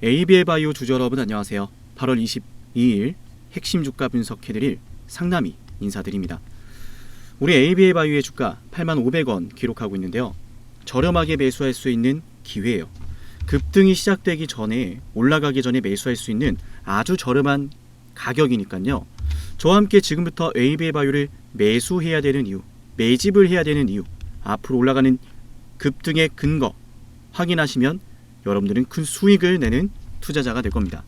ABL 바이오 주주 여러분 안녕하세요. 8월 22일 핵심 주가 분석해드릴 상남이 인사드립니다. 우리 ABL 바이오의 주가 85,500원 기록하고 있는데요. 저렴하게 매수할 수 있는 기회예요. 급등이 시작되기 전에 올라가기 전에 매수할 수 있는 아주 저렴한 가격이니까요. 저와 함께 지금부터 ABL 바이오를 매수해야 되는 이유, 매집을 해야 되는 이유, 앞으로 올라가는 급등의 근거 확인하시면 여러분들은 큰 수익을 내는 투자자가 될 겁니다.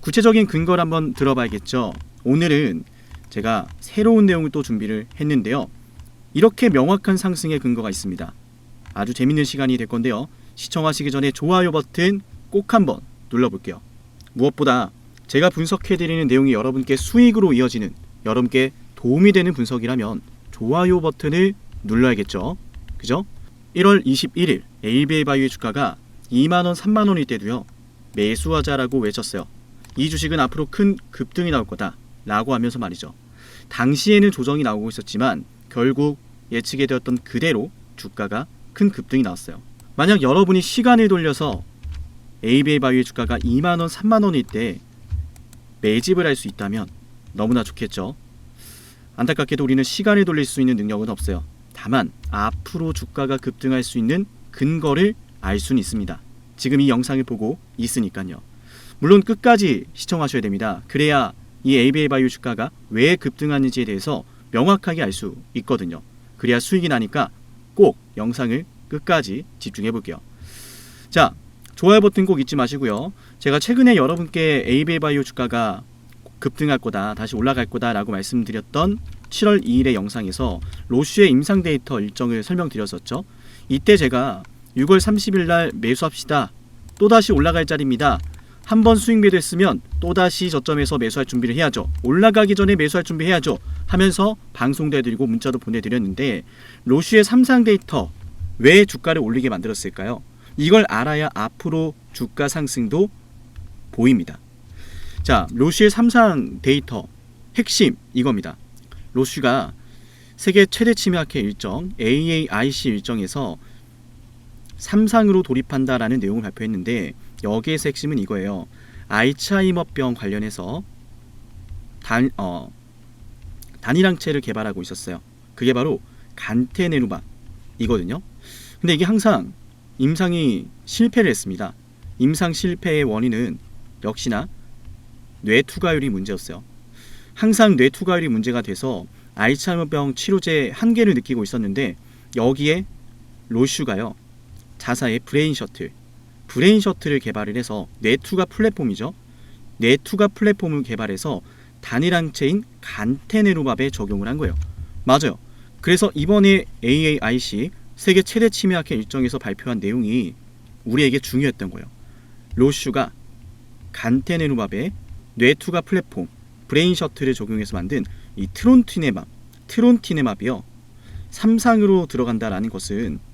구체적인 근거를 한번 들어봐야겠죠. 오늘은 제가 새로운 내용을 또 준비를 했는데요. 이렇게 명확한 상승의 근거가 있습니다. 아주 재밌는 시간이 될 건데요. 시청하시기 전에 좋아요 버튼 꼭 한번 눌러볼게요. 무엇보다 제가 분석해드리는 내용이 여러분께 수익으로 이어지는, 여러분께 도움이 되는 분석이라면 좋아요 버튼을 눌러야겠죠. 그죠? 1월 21일 ABL 바이오의 주가가 2만원, 3만원일 때도요. 매수하자라고 외쳤어요. 이 주식은 앞으로 큰 급등이 나올 거다 라고 하면서 말이죠. 당시에는 조정이 나오고 있었지만 결국 예측이 되었던 그대로 주가가 큰 급등이 나왔어요. 만약 여러분이 시간을 돌려서 ABL 바이오의 주가가 2만원, 3만원일 때 매집을 할 수 있다면 너무나 좋겠죠. 안타깝게도 우리는 시간을 돌릴 수 있는 능력은 없어요. 다만 앞으로 주가가 급등할 수 있는 근거를 알 수는 있습니다. 지금 이 영상을 보고 있으니까요. 물론 끝까지 시청하셔야 됩니다. 그래야 이 ABL 바이오 주가가 왜 급등하는지에 대해서 명확하게 알 수 있거든요. 그래야 수익이 나니까 꼭 영상을 끝까지 집중해 볼게요. 자, 좋아요 버튼 꼭 잊지 마시고요. 제가 최근에 여러분께 ABL 바이오 주가가 급등할 거다, 다시 올라갈 거다 라고 말씀드렸던 7월 2일의 영상에서 로슈의 임상 데이터 일정을 설명드렸었죠. 이때 제가 6월 30일 날 매수합시다. 또다시 올라갈 자리입니다. 한번 수익 매도했으면 또다시 저점에서 매수할 준비를 해야죠. 올라가기 전에 매수할 준비해야죠. 하면서 방송도 해드리고 문자도 보내드렸는데 로슈의 3상 데이터 왜 주가를 올리게 만들었을까요? 이걸 알아야 앞으로 주가 상승도 보입니다. 자, 로슈의 3상 데이터 핵심 이겁니다. 로슈가 세계 최대 침약회 일정 AAIC 일정에서 3상으로 돌입한다라는 내용을 발표했는데 여기에서 핵심은 이거예요. 알츠하이머병 관련해서 단일항체를 개발하고 있었어요. 그게 바로 간테네루밥이거든요. 근데 이게 항상 임상이 실패를 했습니다. 임상 실패의 원인은 역시나 뇌투과율이 문제였어요. 항상 뇌투과율이 문제가 돼서 알츠하이머병 치료제 한계를 느끼고 있었는데 여기에 로슈가요. 자사의 브레인 셔틀을 개발을 해서 뇌투과 플랫폼이죠. 뇌투과 플랫폼을 개발해서 단일항체인 간테네루밥에 적용을 한 거예요. 맞아요. 그래서 이번에 AAIC 세계 최대 치매학회 일정에서 발표한 내용이 우리에게 중요했던 거예요. 로슈가 간테네루밥에 뇌투과 플랫폼 브레인 셔틀을 적용해서 만든 이 트론티네맙이요. 3상으로 들어간다라는 것은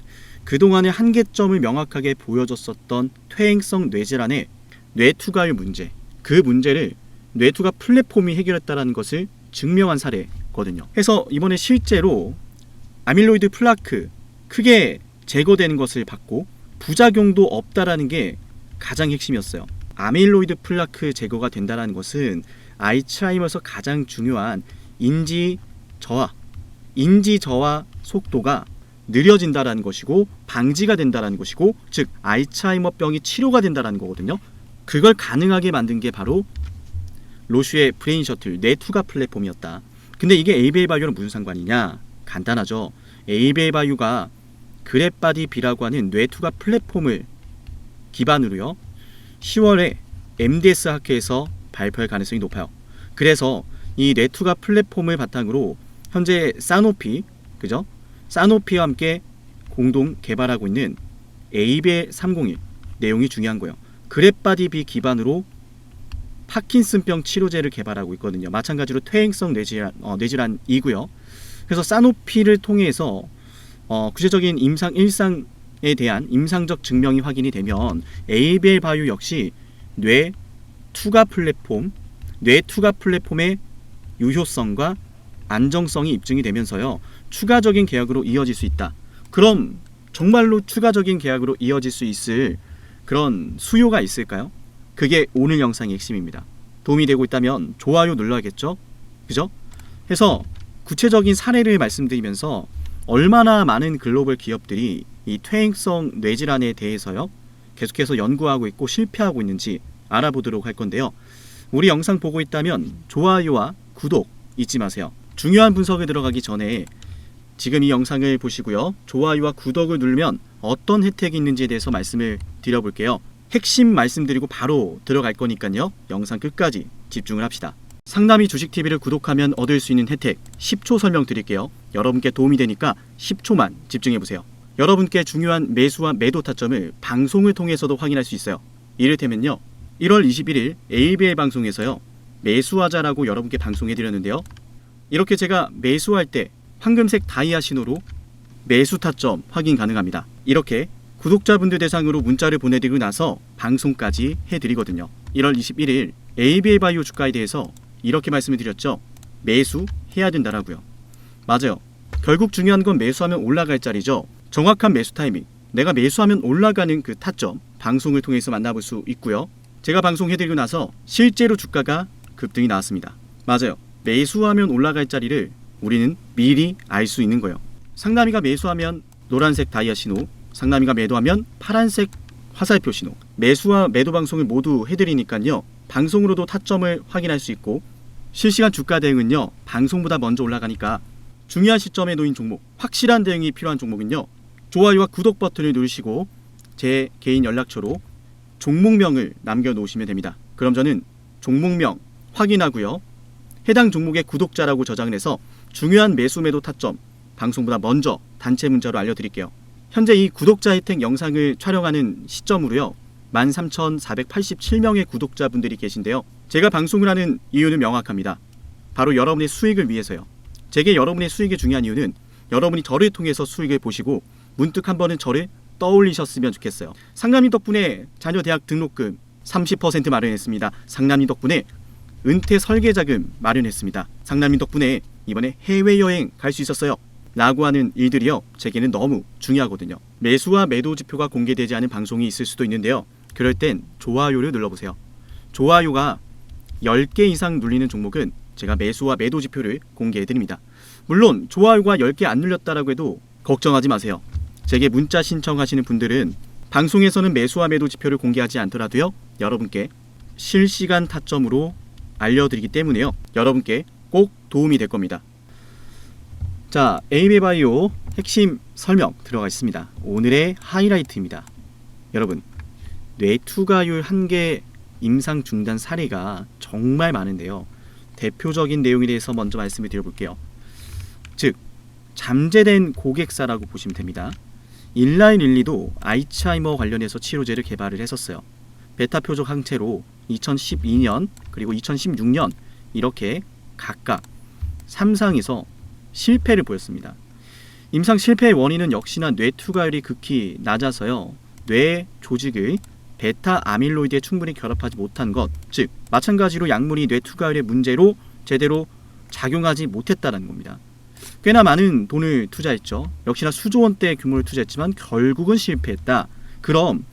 그동안의 한계점을 명확하게 보여줬었던 퇴행성 뇌질환의 뇌투과율 문제, 그 문제를 뇌투과 플랫폼이 해결했다는 것을 증명한 사례거든요. 그래서 이번에 실제로 아밀로이드 플라크 크게 제거되는 것을 봤고 부작용도 없다라는 게 가장 핵심이었어요. 아밀로이드 플라크 제거가 된다는 것은 알츠하이머에서 가장 중요한 인지 저하 속도가 느려진다라는 것이고 방지가 된다라는 것이고, 즉 알츠하이머병이 치료가 된다라는 거거든요. 그걸 가능하게 만든 게 바로 로슈의 브레인 셔틀 뇌투과 플랫폼이었다. 근데 이게 ABL 바이오랑 무슨 상관이냐? 간단하죠. ABL 바이오가 그랩바디 B라고 하는 뇌투과 플랫폼을 기반으로요 10월에 MDS 학회에서 발표할 가능성이 높아요. 그래서 이 뇌투과 플랫폼을 바탕으로 현재 사노피, 그죠? 사노피와 함께 공동 개발하고 있는 ABL 301 내용이 중요한 거예요. 그랩바디 B 기반으로 파킨슨병 치료제를 개발하고 있거든요. 마찬가지로 퇴행성 뇌질환이고요. 그래서 사노피를 통해서 구체적인 임상 1상에 대한 임상적 증명이 확인이 되면 ABL 바이오 역시 뇌투과 플랫폼의 유효성과 안정성이 입증이 되면서요 추가적인 계약으로 이어질 수 있다. 그럼 정말로 추가적인 계약으로 이어질 수 있을 그런 수요가 있을까요? 그게 오늘 영상의 핵심입니다. 도움이 되고 있다면 좋아요 눌러야겠죠? 그죠? 해서 구체적인 사례를 말씀드리면서 얼마나 많은 글로벌 기업들이 이 퇴행성 뇌질환에 대해서요 계속해서 연구하고 있고 실패하고 있는지 알아보도록 할 건데요. 우리 영상 보고 있다면 좋아요와 구독 잊지 마세요. 중요한 분석에 들어가기 전에 지금 이 영상을 보시고요. 좋아요와 구독을 누르면 어떤 혜택이 있는지에 대해서 말씀을 드려볼게요. 핵심 말씀드리고 바로 들어갈 거니까요. 영상 끝까지 집중을 합시다. 상담이 주식TV를 구독하면 얻을 수 있는 혜택 10초 설명드릴게요. 여러분께 도움이 되니까 10초만 집중해보세요. 여러분께 중요한 매수와 매도 타점을 방송을 통해서도 확인할 수 있어요. 이를테면요. 1월 21일 ABL 방송에서요. 매수하자라고 여러분께 방송해드렸는데요. 이렇게 제가 매수할 때 황금색 다이아 신호로 매수 타점 확인 가능합니다. 이렇게 구독자분들 대상으로 문자를 보내드리고 나서 방송까지 해드리거든요. 1월 21일 ABL 바이오 주가에 대해서 이렇게 말씀을 드렸죠. 매수해야 된다라고요. 맞아요. 결국 중요한 건 매수하면 올라갈 자리죠. 정확한 매수 타이밍, 내가 매수하면 올라가는 그 타점 방송을 통해서 만나볼 수 있고요. 제가 방송해드리고 나서 실제로 주가가 급등이 나왔습니다. 맞아요. 매수하면 올라갈 자리를 우리는 미리 알 수 있는 거예요. 상담이가 매수하면 노란색 다이아 신호, 상담이가 매도하면 파란색 화살표 신호. 매수와 매도 방송을 모두 해드리니까요. 방송으로도 타점을 확인할 수 있고 실시간 주가 대응은요. 방송보다 먼저 올라가니까 중요한 시점에 놓인 종목, 확실한 대응이 필요한 종목은요. 좋아요와 구독 버튼을 누르시고 제 개인 연락처로 종목명을 남겨놓으시면 됩니다. 그럼 저는 종목명 확인하고요. 해당 종목의 구독자라고 저장을 해서 중요한 매수 매도 타점 방송보다 먼저 단체 문자로 알려드릴게요. 현재 이 구독자 혜택 영상을 촬영하는 시점으로요. 13,487명의 구독자분들이 계신데요. 제가 방송을 하는 이유는 명확합니다. 바로 여러분의 수익을 위해서요. 제게 여러분의 수익이 중요한 이유는 여러분이 저를 통해서 수익을 보시고 문득 한 번은 저를 떠올리셨으면 좋겠어요. 상남님 덕분에 자녀 대학 등록금 30% 마련했습니다. 상남님 덕분에 은퇴 설계자금 마련했습니다. 상남님 덕분에 이번에 해외여행 갈 수 있었어요. 라고 하는 일들이요. 제게는 너무 중요하거든요. 매수와 매도 지표가 공개되지 않은 방송이 있을 수도 있는데요. 그럴 땐 좋아요를 눌러보세요. 좋아요가 10개 이상 눌리는 종목은 제가 매수와 매도 지표를 공개해드립니다. 물론 좋아요가 10개 안 눌렸다라고 해도 걱정하지 마세요. 제게 문자 신청하시는 분들은 방송에서는 매수와 매도 지표를 공개하지 않더라도요. 여러분께 실시간 타점으로 알려드리기 때문에요. 여러분께 꼭 도움이 될 겁니다. 자, ABL 바이오 핵심 설명 들어가 있습니다. 오늘의 하이라이트입니다. 여러분, 뇌투과율 한계 임상 중단 사례가 정말 많은데요. 대표적인 내용에 대해서 먼저 말씀을 드려볼게요. 즉, 잠재된 고객사라고 보시면 됩니다. 일라이 릴리도 알츠하이머 관련해서 치료제를 개발을 했었어요. 베타 표적 항체로 2012년 그리고 2016년 이렇게 각각 3상에서 실패를 보였습니다. 임상 실패의 원인은 역시나 뇌투과율이 극히 낮아서요. 뇌 조직을 베타 아밀로이드에 충분히 결합하지 못한 것, 즉 마찬가지로 약물이 뇌투과율의 문제로 제대로 작용하지 못했다는 겁니다. 꽤나 많은 돈을 투자했죠. 역시나 수조 원대의 규모를 투자했지만 결국은 실패했다. 그럼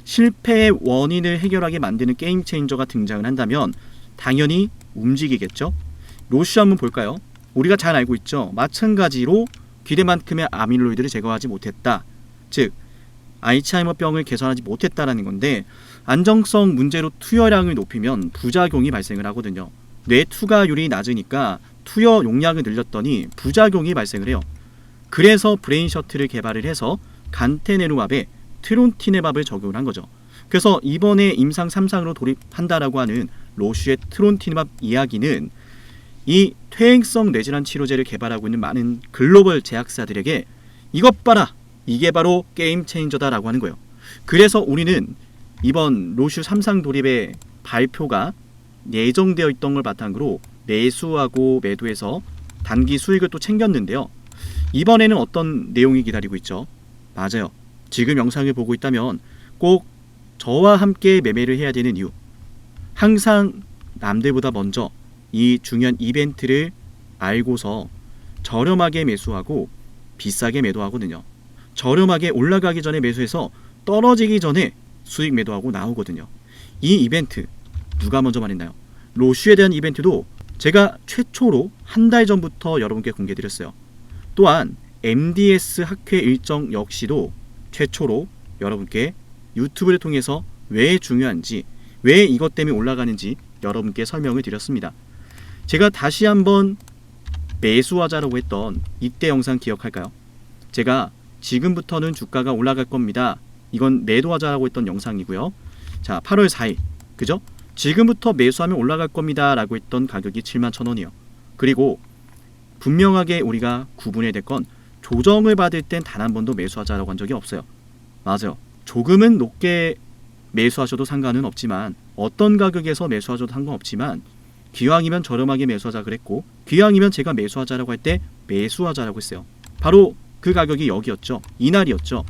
실패의 원인을 해결하게 만드는 게임 체인저가 등장을 한다면 당연히 움직이겠죠. 로슈 한번 볼까요? 우리가 잘 알고 있죠. 마찬가지로 기대만큼의 아밀로이드를 제거하지 못했다. 즉 알츠하이머병을 개선하지 못했다라는 건데 안정성 문제로 투여량을 높이면 부작용이 발생을 하거든요. 뇌 투과율이 낮으니까 투여 용량을 늘렸더니 부작용이 발생을 해요. 그래서 브레인 셔틀을 개발을 해서 간테네루맙에 트론티네맙을 적용을 한 거죠. 그래서 이번에 임상 3상으로 돌입한다라고 하는 로슈의 트론티네맙 이야기는 이 퇴행성 뇌질환 치료제를 개발하고 있는 많은 글로벌 제약사들에게 이것 봐라! 이게 바로 게임 체인저다라고 하는 거예요. 그래서 우리는 이번 로슈 3상 돌입의 발표가 예정되어 있던 걸 바탕으로 매수하고 매도해서 단기 수익을 또 챙겼는데요. 이번에는 어떤 내용이 기다리고 있죠? 맞아요. 지금 영상을 보고 있다면 꼭 저와 함께 매매를 해야 되는 이유. 항상 남들보다 먼저 이 중요한 이벤트를 알고서 저렴하게 매수하고 비싸게 매도하거든요. 저렴하게 올라가기 전에 매수해서 떨어지기 전에 수익 매도하고 나오거든요. 이 이벤트 누가 먼저 말했나요? 로슈에 대한 이벤트도 제가 최초로 한 달 전부터 여러분께 공개드렸어요. 또한 MDS 학회 일정 역시도 최초로 여러분께 유튜브를 통해서 왜 중요한지, 왜 이것 때문에 올라가는지 여러분께 설명을 드렸습니다. 제가 다시 한번 매수하자라고 했던 이때 영상 기억할까요? 제가 지금부터는 주가가 올라갈 겁니다. 이건 매도하자라고 했던 영상이고요. 자, 8월 4일 그죠? 지금부터 매수하면 올라갈 겁니다 라고 했던 가격이 71,000원이에요. 그리고 분명하게 우리가 구분해야 될 건 조정을 받을 땐 단 한 번도 매수하자라고 한 적이 없어요. 맞아요. 조금은 높게 매수하셔도 상관은 없지만, 어떤 가격에서 매수하셔도 상관없지만, 기왕이면 저렴하게 매수하자 그랬고, 기왕이면 제가 매수하자라고 할 때 매수하자라고 했어요. 바로 그 가격이 여기였죠. 이날이었죠.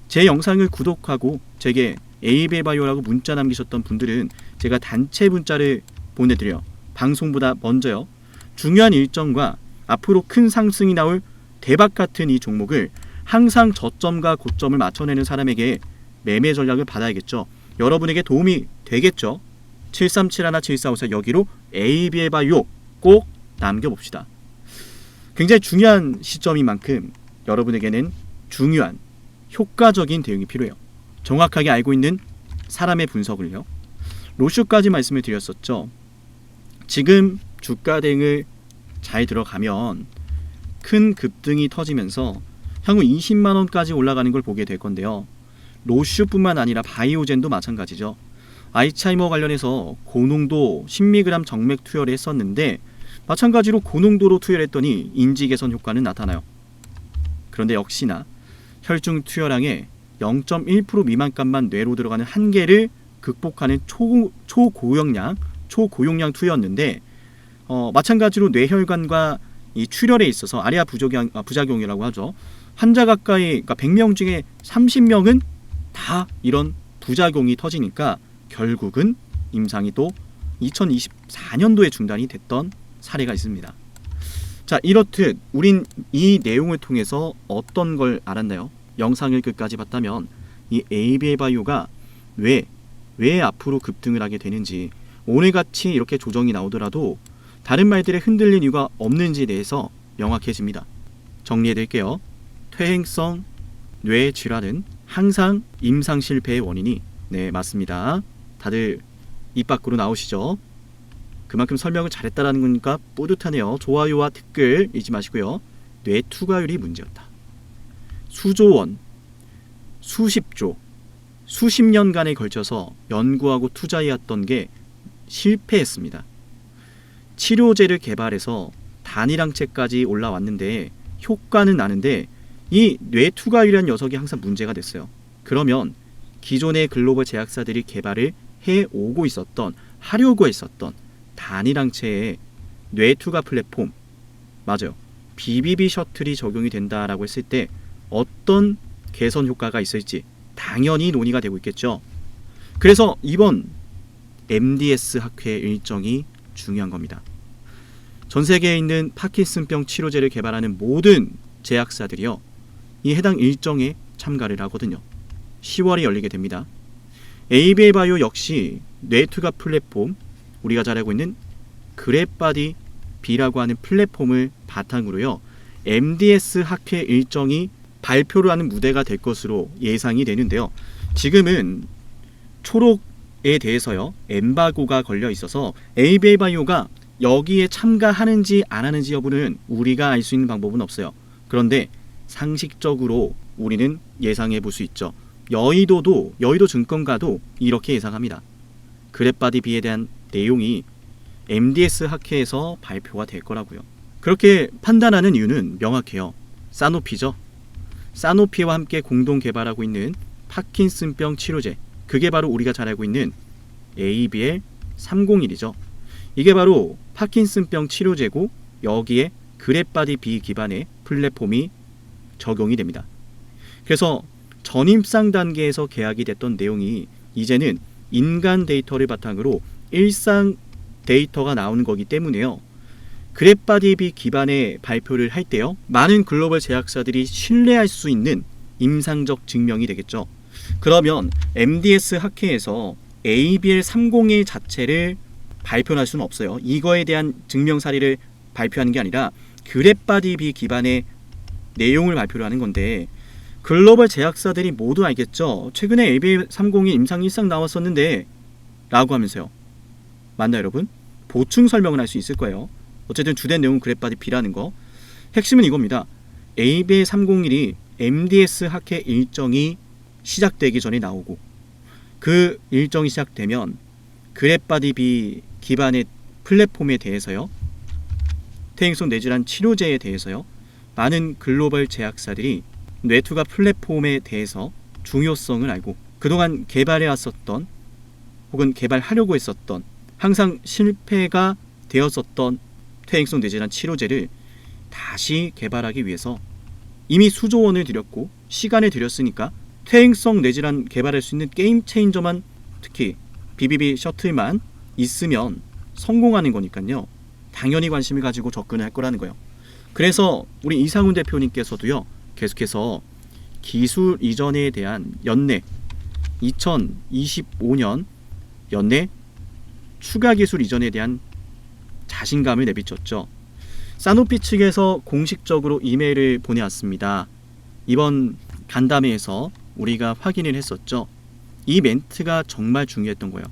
제 영상을 구독하고 제게 ABL바이오라고 문자 남기셨던 분들은 제가 단체 문자를 보내드려요. 방송보다 먼저요. 중요한 일정과 앞으로 큰 상승이 나올 대박 같은 이 종목을 항상 저점과 고점을 맞춰내는 사람에게 매매 전략을 받아야겠죠. 여러분에게 도움이 되겠죠. 7371, 7454 여기로 ABL바이오 꼭 남겨봅시다. 굉장히 중요한 시점인 만큼 여러분에게는 중요한 효과적인 대응이 필요해요. 정확하게 알고 있는 사람의 분석을요. 로슈까지 말씀을 드렸었죠. 지금 주가 대응을 잘 들어가면 큰 급등이 터지면서 향후 20만원까지 올라가는 걸 보게 될 건데요. 로슈뿐만 아니라 바이오젠도 마찬가지죠. 알츠하이머 관련해서 고농도 10mg 정맥 투여를 했었는데 마찬가지로 고농도로 투여했더니 인지 개선 효과는 나타나요. 그런데 역시나 혈중 투여량의 0.1% 미만값만 뇌로 들어가는 한계를 극복하는 초고용량 투여였는데 마찬가지로 뇌혈관과 이 출혈에 있어서 아레아 부작용이라고 하죠. 환자 가까이, 그러니까 100명 중에 30명은 다 이런 부작용이 터지니까 결국은 임상이 또 2024년도에 중단이 됐던 사례가 있습니다. 자, 이렇듯 우린 이 내용을 통해서 어떤 걸 알았나요? 영상을 끝까지 봤다면 이 ABL바이오가 왜 앞으로 급등을 하게 되는지, 오늘같이 이렇게 조정이 나오더라도 다른 말들에 흔들린 이유가 없는지에 대해서 명확해집니다. 정리해드릴게요. 퇴행성 뇌질환은 항상 임상 실패의 원인이 맞습니다. 다들 입 밖으로 나오시죠? 그만큼 설명을 잘했다라는 거니까 뿌듯하네요. 좋아요와 댓글 잊지 마시고요. 뇌 투과율이 문제였다. 수조원, 수십조, 수십 년간에 걸쳐서 연구하고 투자해왔던 게 실패했습니다. 치료제를 개발해서 단일항체까지 올라왔는데 효과는 나는데 이 뇌투과율이라는 녀석이 항상 문제가 됐어요. 그러면 기존의 글로벌 제약사들이 개발을 해오고 있었던, 하려고 했었던 단일항체의 뇌투과 플랫폼, 맞아요. BBB 셔틀이 적용이 된다라고 했을 때 어떤 개선 효과가 있을지 당연히 논의가 되고 있겠죠. 그래서 이번 MDS 학회 일정이 중요한 겁니다. 전 세계에 있는 파킨슨병 치료제를 개발하는 모든 제약사들이요, 이 해당 일정에 참가를 하거든요. 10월에 열리게 됩니다. ABL바이오 역시 뇌투과 플랫폼, 우리가 잘 알고 있는 그랩바디 B라고 하는 플랫폼을 바탕으로요, MDS 학회 일정이 발표를 하는 무대가 될 것으로 예상이 되는데요. 지금은 초록에 대해서요, 엠바고가 걸려 있어서 ABL바이오가 여기에 참가하는지 안 하는지 여부는 우리가 알 수 있는 방법은 없어요. 그런데 상식적으로 우리는 예상해 볼 수 있죠. 여의도 증권가도 이렇게 예상합니다. 그랩바디 B에 대한 내용이 MDS 학회에서 발표가 될 거라고요. 그렇게 판단하는 이유는 명확해요. 사노피죠. 사노피와 함께 공동 개발하고 있는 파킨슨병 치료제, 그게 바로 우리가 잘 알고 있는 ABL301이죠. 이게 바로 파킨슨병 치료제고 여기에 그랩바디 B 기반의 플랫폼이 적용이 됩니다. 그래서 전임상 단계에서 계약이 됐던 내용이 이제는 인간 데이터를 바탕으로 일상 데이터가 나오는 거기 때문에요. 그랩바디 B 기반의 발표를 할 때요, 많은 글로벌 제약사들이 신뢰할 수 있는 임상적 증명이 되겠죠. 그러면 MDS 학회에서 ABL301 자체를 발표할 수는 없어요. 이거에 대한 증명 사례를 발표하는 게 아니라 그랩바디비 기반의 내용을 발표를 하는 건데, 글로벌 제약사들이 모두 알겠죠. 최근에 ABL301 임상 1상 나왔었는데 라고 하면서요. 맞나요 여러분? 보충 설명을 할 수 있을 거예요. 어쨌든 주된 내용은 그랩바디비라는 거. 핵심은 이겁니다. ABL301이 MDS 학회 일정이 시작되기 전에 나오고, 그 일정이 시작되면 그랩바디비 기반의 플랫폼에 대해서요, 퇴행성 뇌질환 치료제에 대해서요, 많은 글로벌 제약사들이 뇌투가 플랫폼에 대해서 중요성을 알고 그동안 개발해왔었던 혹은 개발하려고 했었던 항상 실패가 되었었던 퇴행성 뇌질환 치료제를 다시 개발하기 위해서 이미 수조 원을 들였고 시간을 들였으니까 퇴행성 뇌질환 개발할 수 있는 게임 체인저만, 특히 BBB 셔틀만 있으면 성공하는 거니까요. 당연히 관심을 가지고 접근을 할 거라는 거예요. 그래서 우리 이상훈 대표님께서도요, 계속해서 기술 이전에 대한 연내 2025년 연내 추가 기술 이전에 대한 자신감을 내비쳤죠. 사노피 측에서 공식적으로 이메일을 보내왔습니다. 이번 간담회에서 우리가 확인을 했었죠. 이 멘트가 정말 중요했던 거예요.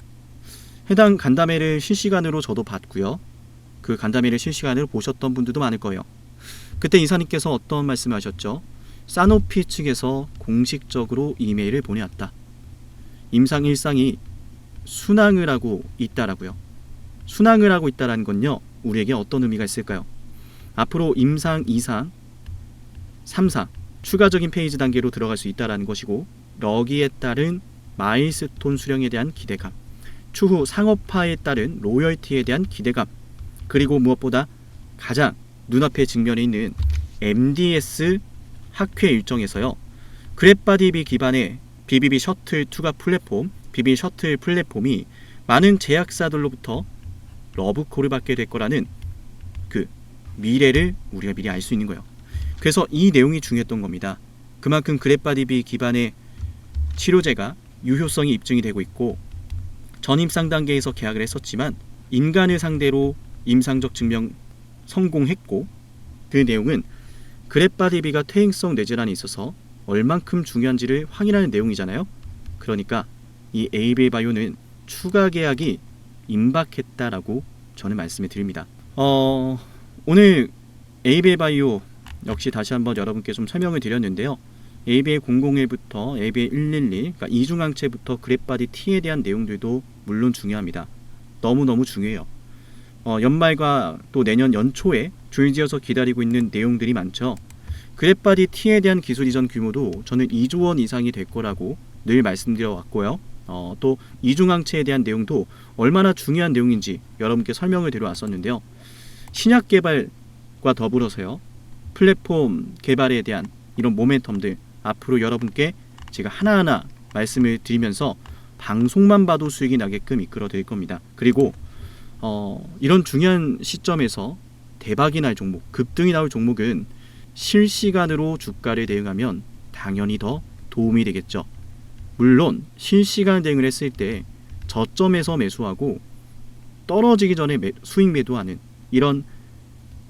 해당 간담회를 실시간으로 저도 봤고요. 그 간담회를 실시간으로 보셨던 분들도 많을 거예요. 그때 이사님께서 어떤 말씀을 하셨죠? 사노피 측에서 공식적으로 이메일을 보내왔다. 임상 1상이 순항을 하고 있다라고요. 순항을 하고 있다라는 건요, 우리에게 어떤 의미가 있을까요? 앞으로 임상 2상, 3상 추가적인 페이지 단계로 들어갈 수 있다라는 것이고, 여기에 따른 마일스톤 수령에 대한 기대감, 추후 상업화에 따른 로열티에 대한 기대감, 그리고 무엇보다 가장 눈앞에 직면해 있는 MDS 학회 일정에서요, 그랩바디비 기반의 BBB 셔틀 투가 플랫폼, BBB 셔틀 플랫폼이 많은 제약사들로부터 러브콜을 받게 될 거라는 그 미래를 우리가 미리 알 수 있는 거예요. 그래서 이 내용이 중요했던 겁니다. 그만큼 그랩바디비 기반의 치료제가 유효성이 입증이 되고 있고, 전임상 단계에서 계약을 했었지만 인간을 상대로 임상적 증명 성공했고, 그 내용은 그랩바디비가 퇴행성 뇌질환에 있어서 얼만큼 중요한지를 확인하는 내용이잖아요. 그러니까 이 ABL 바이오는 추가 계약이 임박했다라고 저는 말씀을 드립니다. 오늘 ABL 바이오 역시 다시 한번 여러분께 좀 설명을 드렸는데요. ABL 001부터 ABL 111, 그러니까 이중항체부터 그랩바디 T에 대한 내용들도 물론 중요합니다. 너무너무 중요해요. 연말과 또 내년 연초에 줄지어서 기다리고 있는 내용들이 많죠. 그랩바디 T에 대한 기술 이전 규모도 저는 2조 원 이상이 될 거라고 늘 말씀드려 왔고요. 또 이중항체에 대한 내용도 얼마나 중요한 내용인지 여러분께 설명을 드려왔었는데요. 신약 개발과 더불어서요, 플랫폼 개발에 대한 이런 모멘텀들 앞으로 여러분께 제가 하나하나 말씀을 드리면서 방송만 봐도 수익이 나게끔 이끌어 드릴 겁니다. 그리고 이런 중요한 시점에서 대박이 날 종목, 급등이 나올 종목은 실시간으로 주가를 대응하면 당연히 더 도움이 되겠죠. 물론 실시간 대응을 했을 때 저점에서 매수하고 떨어지기 전에 수익 매도하는 이런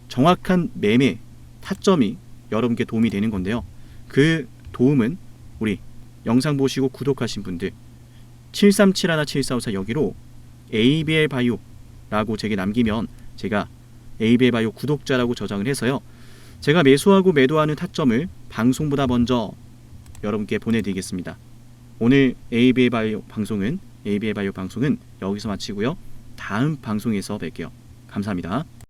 정확한 매매 타점이 여러분께 도움이 되는 건데요. 그 도움은 우리 영상 보시고 구독하신 분들 73717454 여기로 ABL 바이오라고 제게 남기면 제가 ABL 바이오 구독자라고 저장을 해서요, 제가 매수하고 매도하는 타점을 방송보다 먼저 여러분께 보내드리겠습니다. 오늘 ABL 바이오 방송은 여기서 마치고요. 다음 방송에서 뵐게요. 감사합니다.